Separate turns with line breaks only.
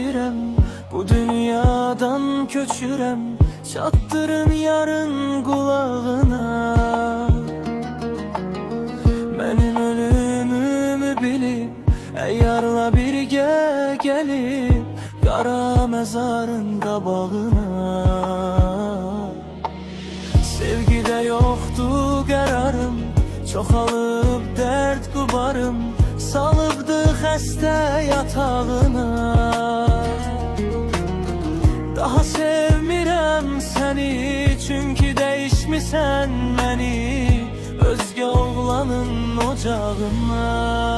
istəyirəm, bu dünyadan köçürəm, çatdırın yarın qulağına. Mənim ölümümü bilib, əyyarla birgə gəlib, qara məzarın qabağına. Sevgidə yoxdur qərarım, çoxalıb dərd qubarım, salıbdı xəstə yatağına. Daha sevmirəm səni, çünki dəyişmisən məni özgə oğlanın ocağına.